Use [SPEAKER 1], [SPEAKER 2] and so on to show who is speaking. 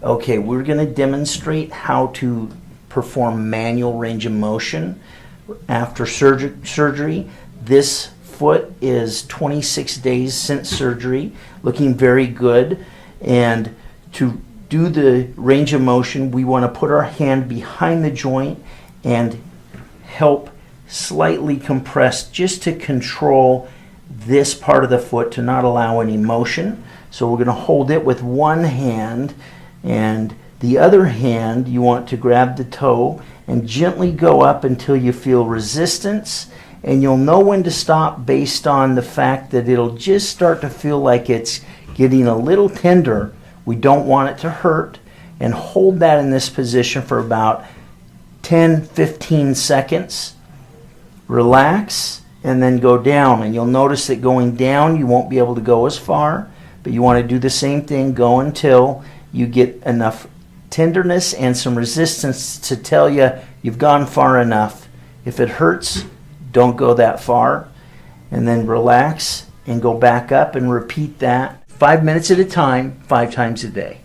[SPEAKER 1] Okay, we're going to demonstrate how to perform manual range of motion after surgery. This foot is 26 days since surgery, looking very good. And to do the range of motion, we want to put our hand behind the joint and help slightly compress just to control this part of the foot to not allow any motion. So we're going to hold it with one hand, and the other hand you want to grab the toe and gently go up until you feel resistance, and you'll know when to stop based on the fact that it'll just start to feel like it's getting a little tender. We don't want it to hurt, and hold that in this position for about 10-15 seconds. Relax and then go down, and you'll notice that going down you won't be able to go as far, but you want to do the same thing. Go until you get enough tenderness and some resistance to tell you you've gone far enough. If it hurts, don't go that far, and then relax and go back up and repeat that 5 minutes at a time, 5 times a day.